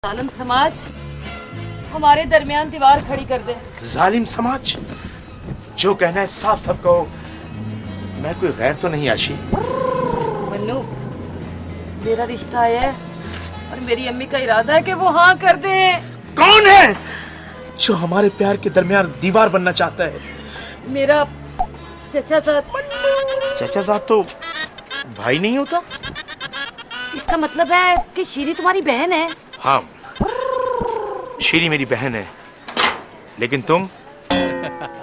जालिम समाज हमारे दरमियान दीवार खड़ी कर दे। जालिम समाज, जो कहना है साफ साफ कहो। मैं कोई गैर तो नहीं आशी। मन्नू, मेरा रिश्ता है और मेरी अम्मी का इरादा है कि वो हाँ कर दे। कौन है जो हमारे प्यार के दरमियान दीवार बनना चाहता है? मेरा चचा साथ। चाचा साहब तो भाई नहीं होता? इसका मतलब है कि शीरी तुम्हारी बहन है। हाँ, शीरी मेरी बहन है, लेकिन तुम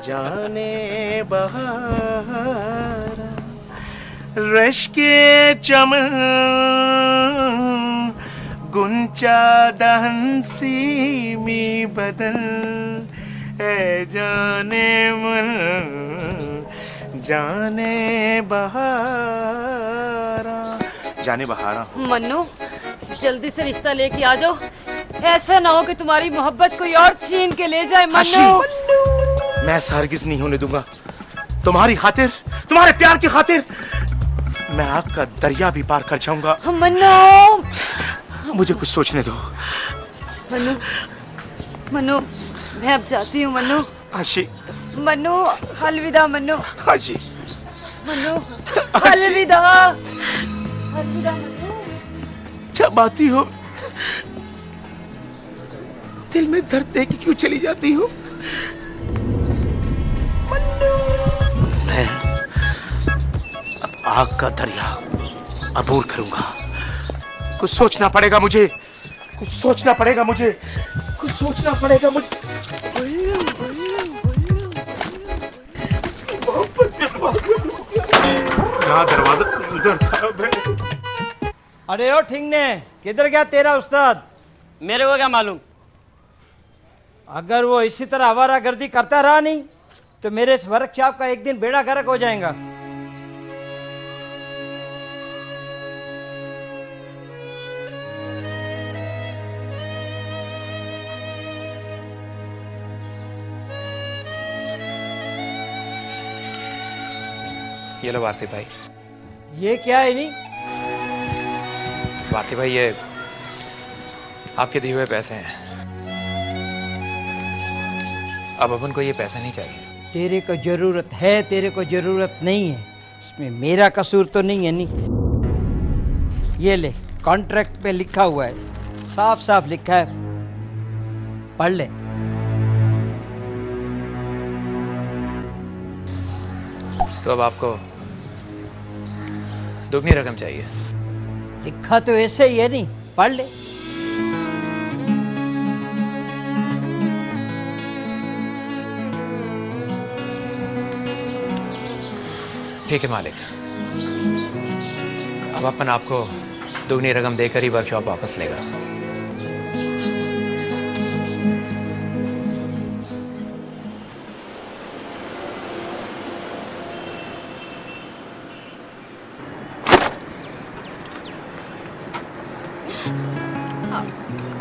जाने बहार रश के चमन गुंचा दहन सीमी बदन है जाने मन जाने बहारा। जाने बहारा। मन्नू, जल्दी से रिश्ता लेके आ जाओ। ऐसा ना हो कि तुम्हारी मोहब्बत कोई और छीन के ले जाए। मन्नू, मैं ऐसा हरगिज नहीं होने दूंगा। तुम्हारी खातिर, तुम्हारे प्यार की खातिर मैं आग का दरिया भी पार कर जाऊंगा। मन्नू, मुझे कुछ सोचने दो। मन्नू, मन्नू, मैं अब जाती हूँ। मन्नू, आशी, मन्नू, अलविदा। मन्नू, आशी, मन्नू, अलविदा, अलविदा। जब आती हो दिल में दर्द दे के क्यों चली जाती हो? मैं अब आग का दरिया अबूर करूंगा। कुछ सोचना पड़ेगा मुझे, कुछ सोचना पड़ेगा मुझे, कुछ सोचना पड़ेगा मुझे। यहाँ दरवाजा उधर था। अरे ओ ठिंगने, किधर गया तेरा उस्ताद? मेरे को क्या मालूम। अगर वो इसी तरह आवारागर्दी करता रहा नहीं तो मेरे इस वर्कशॉप का एक दिन बेड़ा गर्क हो जाएगा। ये लो वारसी भाई। ये क्या है? नहीं, वारसी भाई, ये आपके दिए हुए पैसे हैं। अब अपन को ये पैसे नहीं चाहिए। तेरे को जरूरत है, तेरे को जरूरत नहीं है, इसमें मेरा कसूर तो नहीं है। नहीं, ये ले, कॉन्ट्रैक्ट पे लिखा हुआ है, साफ साफ लिखा है, पढ़ ले। तो अब आपको दुगनी रकम चाहिए। लिखा तो ऐसे ही है, नहीं, पढ़ ले। ठीक है मालिक, अब अपन आपको दुगनी रकम देकर ही वर्कशॉप वापस लेगा।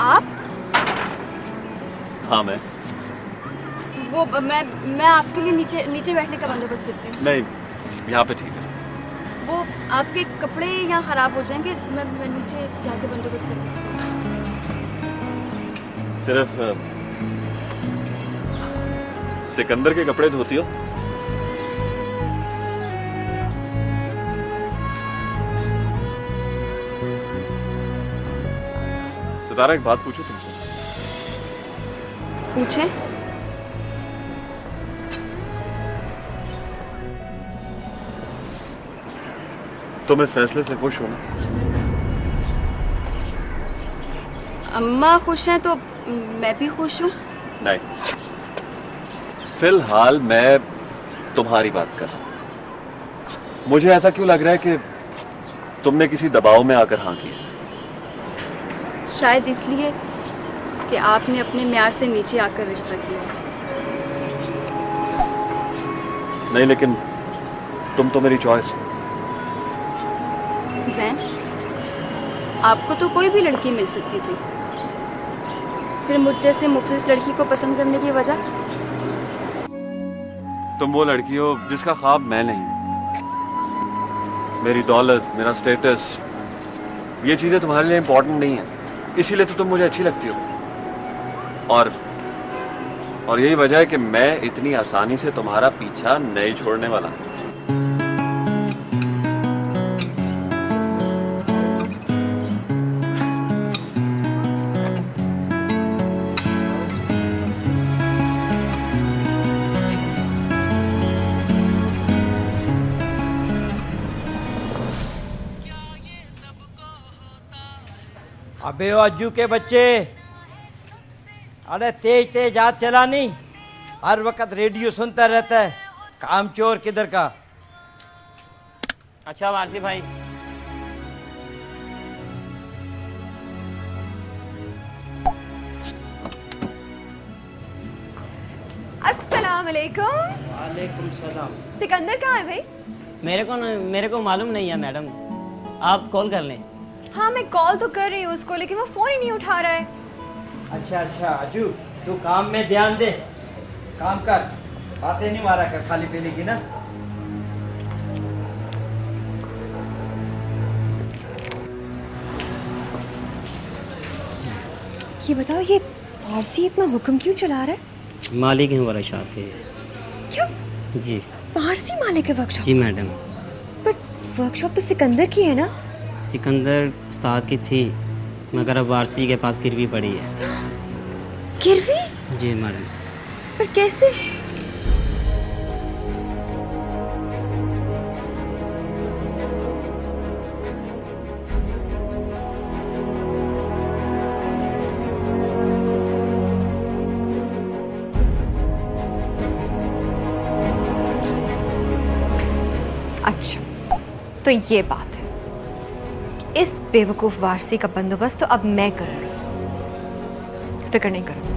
आप? हाँ मैं। वो मैं आपके लिए नीचे नीचे बैठने का बंदोबस्त करती हूँ। नहीं, यहाँ पे ठीक है। वो आपके कपड़े यहाँ खराब हो जाएंगे, मैं नीचे जाके बंदोबस्त करती हूँ। सिर्फ सिकंदर के कपड़े धोती हो? सितारा, एक बात पूछूं तुमसे? पूछे। तुम इस फैसले से खुश हो ना? अम्मा खुश हैं तो मैं भी खुश हूँ। नहीं, फिलहाल मैं तुम्हारी बात कर रहा हूं। मुझे ऐसा क्यों लग रहा है कि तुमने किसी दबाव में आकर हाँ की है? शायद इसलिए कि आपने अपने म्यार से नीचे आकर रिश्ता किया। नहीं, लेकिन तुम तो मेरी चॉइस हो। जैन, आपको तो कोई भी लड़की मिल सकती थी, फिर मुझ जैसे मुफलिस लड़की को पसंद करने की वजह? तुम वो लड़की हो जिसका ख्वाब मैं नहीं। मेरी दौलत, मेरा स्टेटस, ये चीजें तुम्हारे लिए इंपॉर्टेंट नहीं है, इसीलिए तो तुम मुझे अच्छी लगती हो। और यही वजह है कि मैं इतनी आसानी से तुम्हारा पीछा नहीं छोड़ने वाला। अबे ओ अज्जू के बच्चे, अरे तेज तेज हाथ चलानी, हर वक्त रेडियो सुनता रहता है, कामचोर किधर का। अच्छा वारसी भाई। अस्सलाम वालेकुम। वालेकुम सलाम। सिकंदर कहाँ है भाई? मेरे को मालूम नहीं है मैडम, आप कॉल कर लें। हाँ मैं कॉल तो कर रही हूँ उसको, लेकिन वो फोन ही नहीं उठा रहा है। अच्छा अच्छा अज्जू, तू काम में ध्यान दे, काम कर, बातें नहीं मारा कर, खाली पीली की ना। ये बताओ, ये फारसी इतना हुक्म क्यों चला रहा है? मालिक हैं वर्कशॉप के। क्यों? जी फारसी मालिक है वर्कशॉप? जी मैडम। बट वर्कशॉप तो सिकंदर की है ना? सिकंदर उस्ताद की थी, मगर अब वारसी के पास गिरवी पड़ी है। गिरवी? जी मैडम। पर कैसे? अच्छा तो ये बात है, इस बेवकूफ वारसी का बंदोबस्त तो अब मैं करूंगी, फिक्र नहीं करो।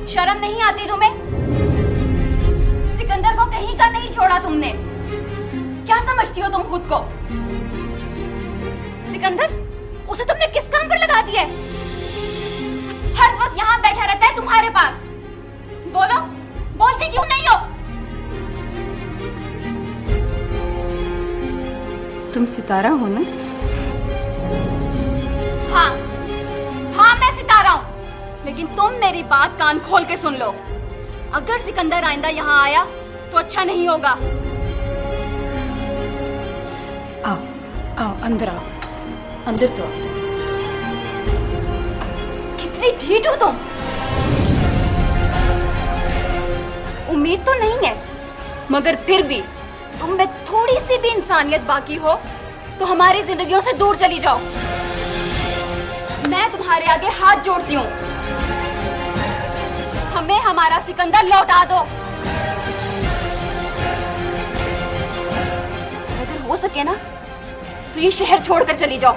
शर्म नहीं आती तुम्हें? सिकंदर को कहीं का नहीं छोड़ा तुमने। क्या समझती हो तुम खुद को? सिकंदर, उसे तुमने किस काम पर लगा दिया है? हर वक्त यहाँ बैठा रहता है तुम्हारे पास। बोलो, बोलती क्यों नहीं हो? तुम सितारा हो ना? हाँ हाँ मैं सितारा हूँ, लेकिन तुम मेरी बात कान खोल के सुन लो। अगर सिकंदर आइंदा यहाँ आया तो अच्छा नहीं होगा। आओ आओ अंदर आओ, अंदर तो आओ। कितनी ढीठ हो तुम। उम्मीद तो नहीं है, मगर फिर भी तुम में थोड़ी सी भी इंसानियत बाकी हो तो हमारी जिंदगियों से दूर चली जाओ। मैं तुम्हारे आगे हाथ जोड़ती हूँ, हमें हमारा सिकंदर लौटा दो। अगर हो सके ना तो ये शहर छोड़कर चली जाओ।